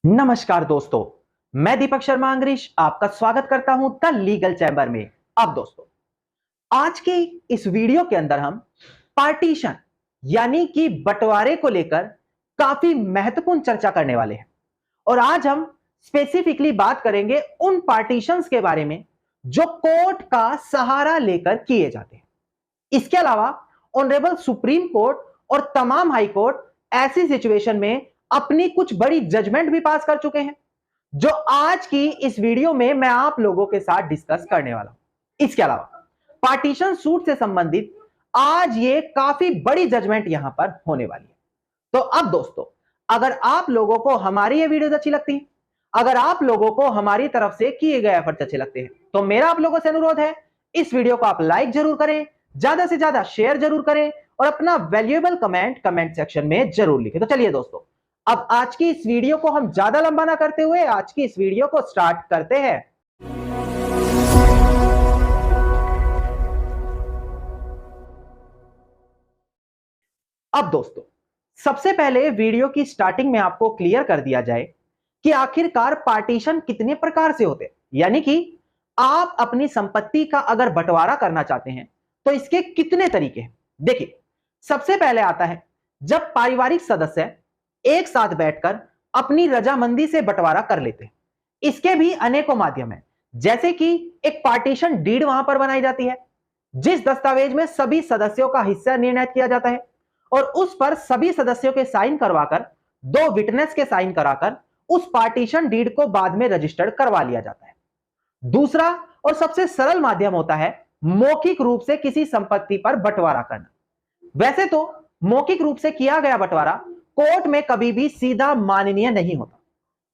नमस्कार दोस्तों, मैं दीपक शर्मा अंग्रीश आपका स्वागत करता हूं द लीगल चैम्बर में। अब दोस्तों, आज की इस वीडियो के अंदर हम पार्टीशन यानी कि बंटवारे को लेकर काफी महत्वपूर्ण चर्चा करने वाले हैं। और आज हम स्पेसिफिकली बात करेंगे उन पार्टीशंस के बारे में जो कोर्ट का सहारा लेकर किए जाते हैं। इसके अलावा ऑनरेबल सुप्रीम कोर्ट और तमाम हाई कोर्ट ऐसी सिचुएशन में अपनी कुछ बड़ी जजमेंट भी पास कर चुके हैं, जो आज की इस वीडियो में मैं आप लोगों के साथ डिस्कस करने वाला हूं। इसके अलावा पार्टीशन सूट से संबंधित आज ये काफी बड़ी जजमेंट यहां पर होने वाली है। तो अब दोस्तों, अगर आप लोगों को हमारी ये वीडियोस अच्छी लगती है, अगर आप लोगों को हमारी तरफ से किए गए एफर्ट्स अच्छे लगते हैं, तो मेरा आप लोगों से अनुरोध है, इस वीडियो को आप लाइक जरूर करें, ज्यादा से ज्यादा शेयर जरूर करें और अपना वैल्यूएबल कमेंट सेक्शन में जरूर लिखें। तो चलिए दोस्तों, अब आज की इस वीडियो को हम ज्यादा लंबा ना करते हुए आज की इस वीडियो को स्टार्ट करते हैं। अब दोस्तों, सबसे पहले वीडियो की स्टार्टिंग में आपको क्लियर कर दिया जाए कि आखिरकार पार्टीशन कितने प्रकार से होते हैं। यानी कि आप अपनी संपत्ति का अगर बंटवारा करना चाहते हैं तो इसके कितने तरीके हैं। देखिए, सबसे पहले आता है जब पारिवारिक सदस्य एक साथ बैठकर अपनी रजामंदी से बंटवारा कर लेते हैं। इसके भी अनेकों माध्यम हैं, जैसे कि एक पार्टीशन डीड वहां पर बनाई जाती है, जिस दस्तावेज में सभी सदस्यों का हिस्सा निर्णय किया जाता है और उस पर सभी सदस्यों के साइन करवाकर, दो विटनेस के साइन कराकर उस पार्टीशन डीड को बाद में रजिस्टर्ड करवा लिया जाता है। दूसरा और सबसे सरल माध्यम होता है मौखिक रूप से किसी संपत्ति पर बंटवारा करना। वैसे तो मौखिक रूप से किया गया बंटवारा कोर्ट में कभी भी सीधा माननीय नहीं होता,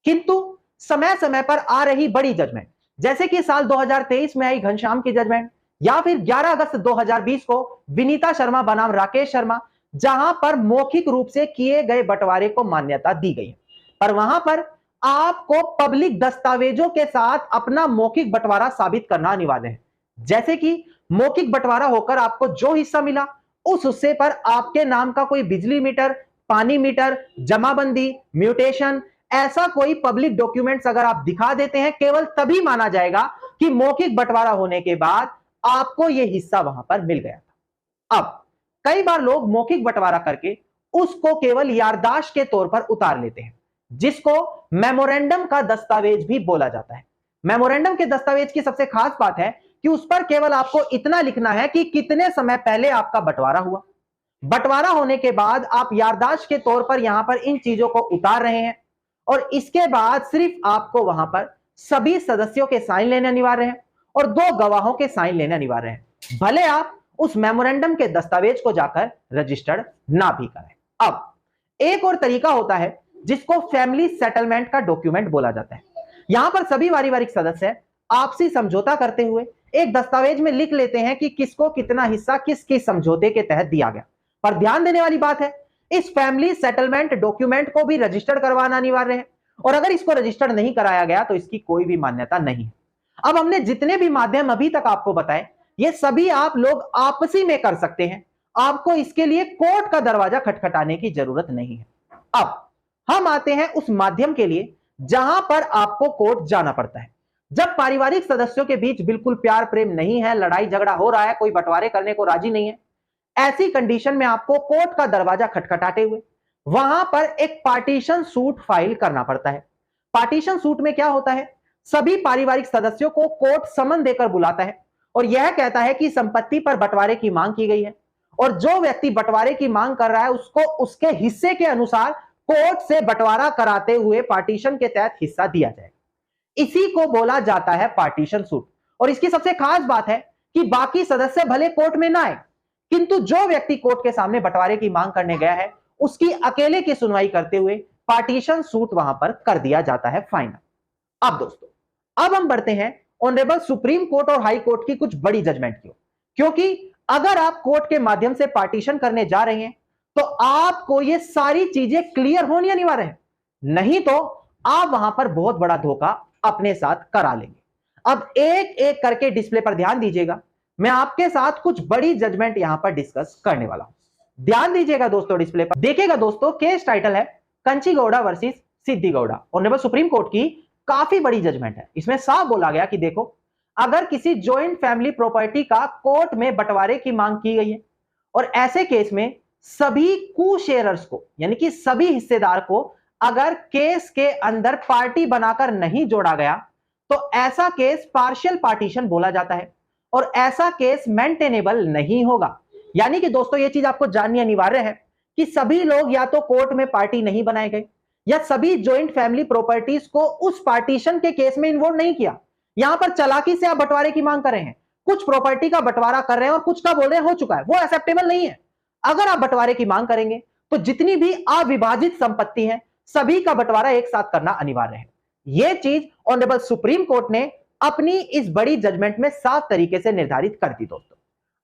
किंतु समय समय पर आ रही बड़ी जजमेंट, जैसे कि साल 2023 में आई घनश्याम की जजमेंट, या फिर 11 अगस्त 2020 को विनीता शर्मा बनाम राकेश शर्मा, जहां पर मौखिक रूप से किए गए बंटवारे को मान्यता दी गई है, पर वहां पर आपको पब्लिक दस्तावेजों के साथ अपना मौखिक बंटवारा साबित करना अनिवार्य है। जैसे कि मौखिक बंटवारा होकर आपको जो हिस्सा मिला, उस हिस्से पर आपके नाम का कोई बिजली मीटर, पानी मीटर, जमाबंदी, म्यूटेशन, ऐसा कोई पब्लिक डॉक्यूमेंट्स अगर आप दिखा देते हैं, केवल तभी माना जाएगा कि मौखिक बंटवारा होने के बाद आपको यह हिस्सा वहां पर मिल गया था। अब कई बार लोग मौखिक बंटवारा करके उसको केवल याददाश्त के तौर पर उतार लेते हैं, जिसको मेमोरेंडम का दस्तावेज भी बोला जाता है। मेमोरेंडम के दस्तावेज की सबसे खास बात है कि उस पर केवल आपको इतना लिखना है कि कितने समय पहले आपका बंटवारा हुआ, बंटवारा होने के बाद आप याददाश्त के तौर पर यहां पर इन चीजों को उतार रहे हैं, और इसके बाद सिर्फ आपको वहां पर सभी सदस्यों के साइन लेने अनिवार्य है और दो गवाहों के साइन लेने अनिवार्य है, भले आप उस मेमोरेंडम के दस्तावेज को जाकर रजिस्टर्ड ना भी करें। अब एक और तरीका होता है जिसको फैमिली सेटलमेंट का डॉक्यूमेंट बोला जाता है। यहां पर सभी पारिवारिक सदस्य आपसी समझौता करते हुए एक दस्तावेज में लिख लेते हैं कि किसको कितना हिस्सा किस किस समझौते के तहत दिया गया। पर ध्यान देने वाली बात है, इस फैमिली सेटलमेंट डॉक्यूमेंट को भी रजिस्टर्ड करवाना अनिवार्य है, और अगर इसको रजिस्टर्ड नहीं कराया गया तो इसकी कोई भी मान्यता नहीं है। अब हमने जितने भी माध्यम अभी तक आपको बताए, ये सभी आप लोग आपसी में कर सकते हैं, आपको इसके लिए कोर्ट का दरवाजा खटखटाने की जरूरत नहीं है। अब हम आते हैं उस माध्यम के लिए जहां पर आपको कोर्ट जाना पड़ता है। जब पारिवारिक सदस्यों के बीच बिल्कुल प्यार प्रेम नहीं है, लड़ाई झगड़ा हो रहा है, कोई बंटवारे करने को राजी नहीं है, ऐसी कंडीशन में आपको कोर्ट का दरवाजा खटखटाते हुए वहां पर एक पार्टीशन सूट फाइल करना पड़ता है। पार्टीशन सूट में क्या होता है, सभी पारिवारिक सदस्यों को कोर्ट समन देकर बुलाता है और यह कहता है कि संपत्ति पर बंटवारे की मांग की गई है, और जो व्यक्ति बंटवारे की मांग कर रहा है उसको उसके हिस्से के अनुसार कोर्ट से बंटवारा कराते हुए पार्टीशन के तहत हिस्सा दिया जाएगा। इसी को बोला जाता है पार्टीशन सूट। और इसकी सबसे खास बात है कि बाकी सदस्य भले कोर्ट में ना आए, किंतु जो व्यक्ति कोर्ट के सामने बंटवारे की मांग करने गया है उसकी अकेले की सुनवाई करते हुए पार्टीशन सूट वहां पर कर दिया जाता है फाइनल। अब दोस्तों, अब हम बढ़ते हैं ऑनरेबल सुप्रीम कोर्ट और हाई कोर्ट की कुछ बड़ी जजमेंट की, क्योंकि अगर आप कोर्ट के माध्यम से पार्टीशन करने जा रहे हैं तो आपको ये सारी चीजें क्लियर होनी अनिवार्य है, नहीं तो आप वहां पर बहुत बड़ा धोखा अपने साथ करा लेंगे। अब एक एक करके डिस्प्ले पर ध्यान दीजिएगा, मैं आपके साथ कुछ बड़ी जजमेंट यहां पर डिस्कस करने वाला हूं। ध्यान दीजिएगा दोस्तों, डिस्प्ले पर देखिएगा दोस्तों, केस टाइटल है कंचीगौड़ा वर्सेस सिद्धि गौड़ा। ऑनरेबल सुप्रीम कोर्ट की काफी बड़ी जजमेंट है। इसमें साफ बोला गया कि देखो, अगर किसी जॉइंट फैमिली प्रॉपर्टी का कोर्ट में बंटवारे की मांग की गई है और ऐसे केस में सभी को शेयरर्स को, यानी कि सभी हिस्सेदार को अगर केस के अंदर पार्टी बनाकर नहीं जोड़ा गया, तो ऐसा केस पार्शियल पार्टीशन बोला जाता है और ऐसा केस मेंटेनेबल नहीं होगा। यानी कि दोस्तों, यह चीज आपको जाननी अनिवार्य है कि सभी लोग या तो कोर्ट में पार्टी नहीं बनाए गए या सभी जॉइंट फैमिली प्रॉपर्टीज को उस पार्टीशन के केस में इन्वॉल्व नहीं किया। यहां पर चालाकी से आप बंटवारे की मांग कर रहे हैं, कुछ प्रॉपर्टी का बंटवारा कर रहे हैं और कुछ का बोल रहे हैं हो चुका है, वो एक्सेप्टेबल नहीं है। अगर आप बंटवारे की मांग करेंगे तो जितनी भी अविभाजित संपत्ति है सभी का बंटवारा एक साथ करना अनिवार्य है। यह चीज ऑनरेबल सुप्रीम कोर्ट ने अपनी इस बड़ी जजमेंट में साफ तरीके से निर्धारित कर दी। दोस्तों,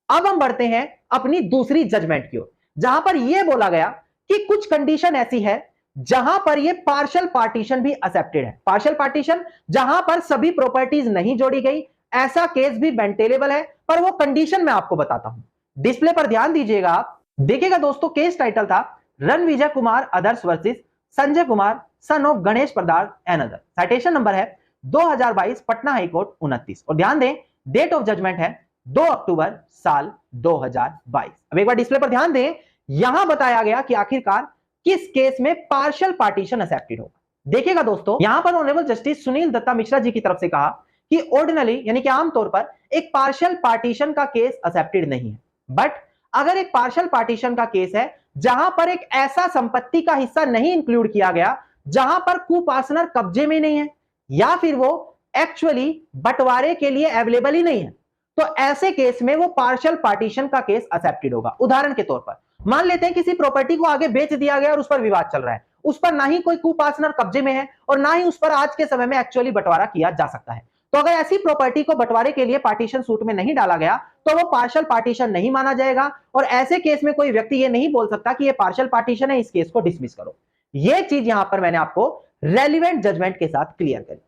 अब हम बढ़ते हैं अपनी दूसरी जजमेंट की ओर, जहां पर यह बोला गया कि कुछ कंडीशन ऐसी है जहां पर यह पार्शियल पार्टीशन भी एक्सेप्टेड है। पार्शियल पार्टीशन जहां पर सभी प्रॉपर्टीज नहीं जोड़ी गई, ऐसा केस भी मेंटेनेबल है, पर वो कंडीशन मैं आपको बताता हूं। डिस्प्ले पर ध्यान दीजिएगा आप। देखिएगा दोस्तों, केस टाइटल था Ranvijay Kumar others versus Sanjay Kumar son of Ganesh Prasad and other. Citation number है 2022 पटना हाईकोर्ट 29। और ध्यान दें, डेट ऑफ जजमेंट है 2 अक्टूबर साल 2022। अब एक बार डिस्प्ले पर ध्यान दें, यहां बताया गया कि आखिरकार किस केस में पार्शियल पार्टीशन एक्सेप्टेड होगा। देखिएगा दोस्तों, यहां पर ऑनरेबल जस्टिस सुनील दत्ता मिश्रा जी की तरफ से कहा कि ऑर्डिनरी, यानी कि आमतौर पर एक पार्शियल पार्टीशन का केस एक्सेप्टेड नहीं है, बट अगर एक पार्शियल पार्टीशन का केस है जहां पर एक ऐसा संपत्ति का हिस्सा नहीं इंक्लूड किया गया जहां पर कुपार्टनर कब्जे में नहीं है या फिर वो एक्चुअली बंटवारे के लिए अवेलेबल ही नहीं है, तो ऐसे केस में वो पार्शियल पार्टीशन का केस एक्सेप्टेड होगा। उदाहरण के तौर पर मान लेते हैं किसी प्रॉपर्टी को आगे बेच दिया गया और उस पर विवाद चल रहा है, उस पर ना ही कोई कुपार्टनर कब्जे में है और ना ही उस पर आज के समय में एक्चुअली बंटवारा किया जा सकता है। तो अगर ऐसी प्रॉपर्टी को बंटवारे के लिए पार्टीशन सूट में नहीं डाला गया तो वो पार्शियल पार्टीशन नहीं माना जाएगा और ऐसे केस में कोई व्यक्ति ये नहीं बोल सकता कि ये पार्शियल पार्टीशन है, इस केस को डिसमिस करो। ये चीज यहां पर मैंने आपको रेलिवेंट जजमेंट के साथ क्लियर करी।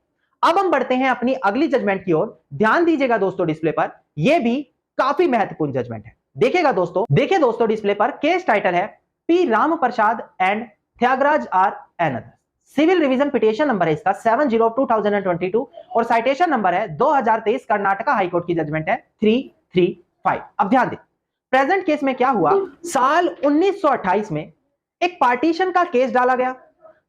अब हम बढ़ते हैं अपनी अगली जजमेंट की ओर। ध्यान दीजिएगा दोस्तों, डिस्प्ले पर यह भी काफी महत्वपूर्ण जजमेंट है। देखिएगा दोस्तों, देखिए दोस्तों, डिस्प्ले पर केस टाइटल है P Ram Prasad and Tyagaraj R and others. Civil revision petition number है इसका 70/2022 और साइटेशन नंबर है 2023 कर्नाटका हाईकोर्ट की जजमेंट है 335। अब ध्यान दें, प्रेजेंट केस में क्या हुआ, साल 1928 में एक पार्टीशन का केस डाला गया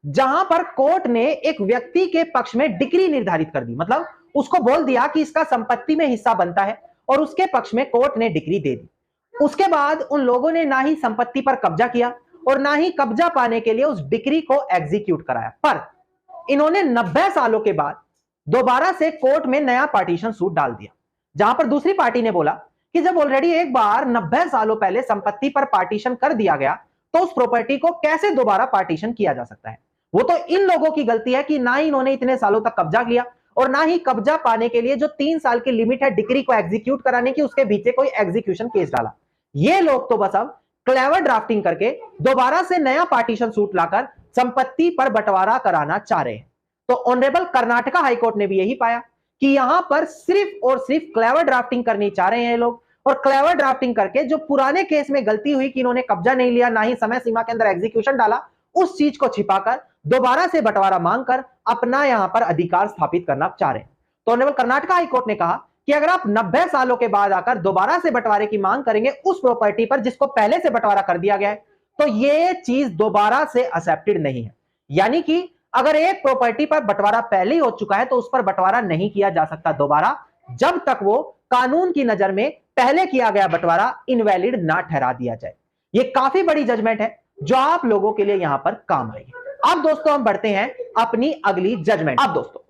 जहां पर कोर्ट ने एक व्यक्ति के पक्ष में डिक्री निर्धारित कर दी, मतलब उसको बोल दिया कि इसका संपत्ति में हिस्सा बनता है और उसके पक्ष में कोर्ट ने डिक्री दे दी। उसके बाद उन लोगों ने ना ही संपत्ति पर कब्जा किया और ना ही कब्जा पाने के लिए उस डिक्री को एग्जीक्यूट कराया, पर इन्होंने 90 सालों के बाद दोबारा से कोर्ट में नया पार्टीशन सूट डाल दिया, जहां पर दूसरी पार्टी ने बोला कि जब ऑलरेडी एक बार 90 सालों पहले संपत्ति पर पार्टीशन कर दिया गया तो उस प्रॉपर्टी को कैसे दोबारा पार्टीशन किया जा सकता है। वो तो इन लोगों की गलती है कि ना ही इन्होंने इतने सालों तक कब्जा किया और ना ही कब्जा पाने के लिए जो 3 साल की लिमिट है डिक्री को एग्जीक्यूट कराने की, उसके पीछे कोई एग्जीक्यूशन केस डाला। ये लोग तो बस अब क्लेवर ड्राफ्टिंग करके दोबारा से नया पार्टीशन सूट लाकर संपत्ति पर बंटवारा कराना चाह रहे हैं। तो ऑनरेबल कर्नाटका हाईकोर्ट ने भी यही पाया कि यहां पर सिर्फ और सिर्फ क्लेवर ड्राफ्टिंग करनी चाह रहे हैं लोग, और क्लेवर ड्राफ्टिंग करके जो पुराने केस में गलती हुई कि इन्होंने कब्जा नहीं लिया, ना ही समय सीमा के अंदर एग्जीक्यूशन डाला, उस चीज को छिपाकर दोबारा से बंटवारा मांगकर अपना यहां पर अधिकार स्थापित करना चाह रहे हैं। तो ऑनरेबल कर्नाटका हाईकोर्ट ने कहा कि अगर आप 90 सालों के बाद आकर दोबारा से बंटवारे की मांग करेंगे उस प्रॉपर्टी पर जिसको पहले से बंटवारा कर दिया गया है, तो ये चीज दोबारा से एक्सेप्टेड नहीं है। यानी कि अगर एक प्रॉपर्टी पर बंटवारा पहले ही हो चुका है तो उस पर बंटवारा नहीं किया जा सकता दोबारा, जब तक वो कानून की नजर में पहले किया गया बंटवारा इनवैलिड ना ठहरा दिया जाए। ये काफी बड़ी जजमेंट है जो आप लोगों के लिए यहां पर काम आएगी। अब दोस्तों हम बढ़ते हैं अपनी अगली जजमेंट। अब दोस्तों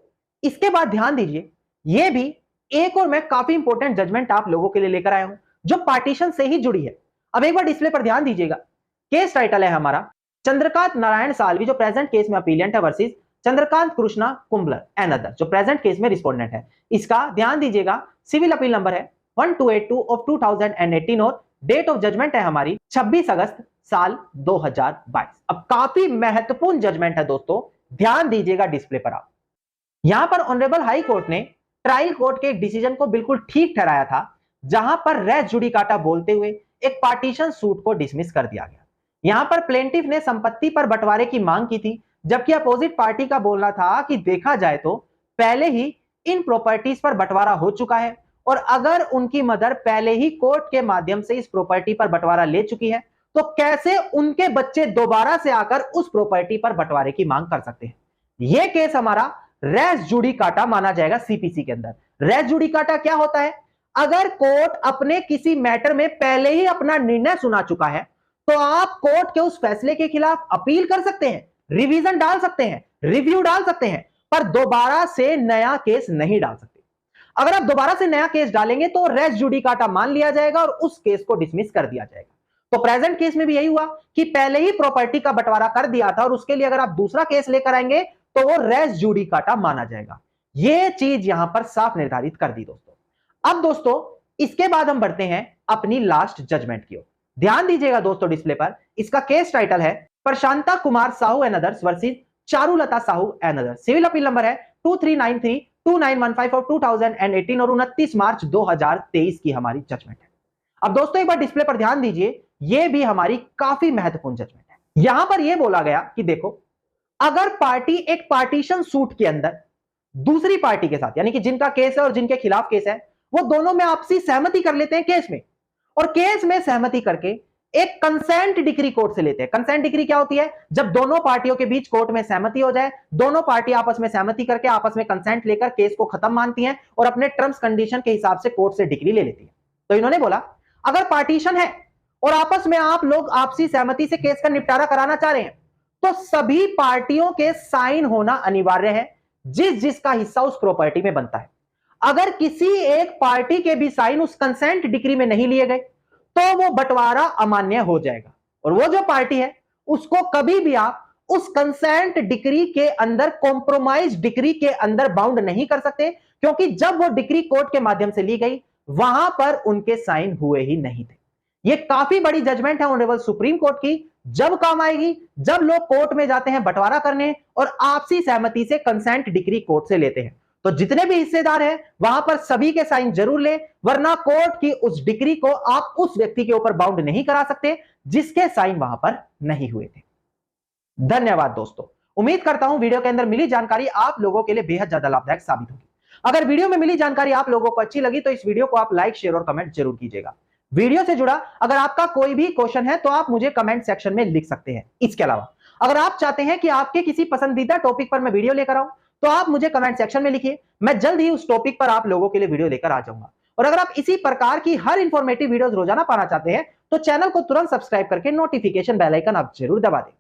इसके बाद ध्यान दीजिए, यह भी एक और मैं काफी इंपॉर्टेंट जजमेंट आप लोगों के लिए लेकर आया हूं जो पार्टीशन से ही जुड़ी है। अब एक बार डिस्प्ले पर ध्यान दीजिएगा, केस टाइटल है हमारा चंद्रकांत नारायण सालवी जो प्रेजेंट केस में अपीलेंट है versus Chandrakant Krishna Kumbalar and other जो प्रेजेंट केस में रिस्पोंडेंट है। इसका ध्यान दीजिएगा, सिविल अपील नंबर है 1282 ऑफ 2018 और डेट ऑफ जजमेंट है हमारी 26 अगस्त साल 2022। अब काफी महत्वपूर्ण जजमेंट है दोस्तों, ध्यान दीजिएगा डिस्प्ले पर। आप यहां पर ऑनरेबल हाई कोर्ट ने ट्रायल कोर्ट के एक डिसीजन को बिल्कुल ठीक ठहराया था, जहां पर रेस जुडिकाटा बोलते हुए एक पार्टीशन सूट को डिसमिस कर दिया गया। यहां पर प्लेंटिफ ने संपत्ति पर बंटवारे की मांग की थी जबकि अपोजिट पार्टी का बोलना था कि देखा जाए तो पहले ही इन प्रॉपर्टीज पर बंटवारा हो चुका है और अगर उनकी मदर पहले ही कोर्ट के माध्यम से इस प्रॉपर्टी पर बंटवारा ले चुकी है तो कैसे उनके बच्चे दोबारा से आकर उस प्रॉपर्टी पर बंटवारे की मांग कर सकते हैं। यह केस हमारा रेस जुडिकाटा माना जाएगा सीपीसी के अंदर। रेस जुडिकाटा क्या होता है? अगर कोर्ट अपने किसी मैटर में पहले ही अपना निर्णय सुना चुका है तो आप कोर्ट के उस फैसले के खिलाफ अपील कर सकते हैं, रिवीजन डाल सकते हैं, रिव्यू डाल सकते हैं, पर दोबारा से नया केस नहीं डाल सकते। अगर आप दोबारा से नया केस डालेंगे तो रेस जुडिकाटा मान लिया जाएगा और उस केस को डिसमिस कर दिया जाएगा। तो प्रेजेंट केस में भी यही हुआ कि पहले ही प्रॉपर्टी का बंटवारा कर दिया था और उसके लिए अगर आप दूसरा केस लेकर आएंगे तो वो रेस जुडिकाटा माना जाएगा। यह चीज यहां पर साफ निर्धारित कर दी दोस्तों। अब दोस्तों इसके बाद हम बढ़ते हैं अपनी लास्ट जजमेंट की ओर। ध्यान दीजिएगा दोस्तों डिस्प्ले पर, इसका केस टाइटल है Prashanta Kumar Sahu and others versus Charulata Sahu and others. Civil appeal number है 2393 2915 ऑफ 2018 और 29 मार्च 2023 की हमारी जजमेंट है। अब दोस्तों एक बार डिस्प्ले पर ध्यान दीजिए, यह भी हमारी काफी महत्वपूर्ण जजमेंट है। यहां पर यह बोला गया कि देखो, अगर पार्टी एक पार्टीशन सूट के अंदर दूसरी पार्टी के साथ, यानी कि जिनका केस है और जिनके खिलाफ केस है, वो दोनों में आपसी सहमति कर लेते हैं केस में, और केस में सहमति करके एक कंसेंट डिक्री कोर्ट से लेते हैं। कंसेंट डिक्री क्या होती है? जब दोनों पार्टियों के बीच कोर्ट में सहमति हो जाए, दोनों पार्टी आपस में सहमति करके आपस में कंसेंट लेकर केस को खत्म मानती हैं और अपने टर्म्स कंडीशन के हिसाब से कोर्ट से डिक्री ले लेती है। तो इन्होंने बोला अगर पार्टीशन है और आपस में आप लोग आपसी सहमति से केस का निपटारा कराना चाह रहे हैं तो सभी पार्टियों के साइन होना अनिवार्य है जिसका हिस्सा उस प्रॉपर्टी में बनता है। अगर किसी एक पार्टी के भी साइन उस कंसेंट डिक्री में नहीं लिए गए तो वो बंटवारा अमान्य हो जाएगा और वो जो पार्टी है उसको कभी भी आप उस कंसेंट डिक्री के अंदर, कॉम्प्रोमाइज डिक्री के अंदर बाउंड नहीं कर सकते, क्योंकि जब वो डिक्री कोर्ट के माध्यम से ली गई वहां पर उनके साइन हुए ही नहीं थे। ये काफी बड़ी जजमेंट है ऑनरेबल सुप्रीम कोर्ट की, जब काम आएगी जब लोग कोर्ट में जाते हैं बंटवारा करने और आपसी सहमति से कंसेंट डिक्री कोर्ट से लेते हैं। तो जितने भी हिस्सेदार हैं वहां पर सभी के साइन जरूर ले, वरना कोर्ट की उस डिक्री को आप उस व्यक्ति के ऊपर बाउंड नहीं करा सकते जिसके साइन वहां पर नहीं हुए थे। धन्यवाद दोस्तों। उम्मीद करता हूं वीडियो के अंदर मिली जानकारी आप लोगों के लिए बेहद ज्यादा लाभदायक साबित होगी। अगर वीडियो में मिली जानकारी आप लोगों को अच्छी लगी तो इस वीडियो को आप लाइक, शेयर और कमेंट जरूर कीजिएगा। वीडियो से जुड़ा अगर आपका कोई भी क्वेश्चन है तो आप मुझे कमेंट सेक्शन में लिख सकते हैं। इसके अलावा अगर आप चाहते हैं कि आपके किसी पसंदीदा टॉपिक पर मैं वीडियो लेकर आऊं तो आप मुझे कमेंट सेक्शन में लिखिए, मैं जल्द ही उस टॉपिक पर आप लोगों के लिए वीडियो लेकर आ जाऊंगा। और अगर आप इसी प्रकार की हर इंफॉर्मेटिव वीडियोस रोजाना पाना चाहते हैं तो चैनल को तुरंत सब्सक्राइब करके नोटिफिकेशन बेल आइकन आप जरूर दबा दें।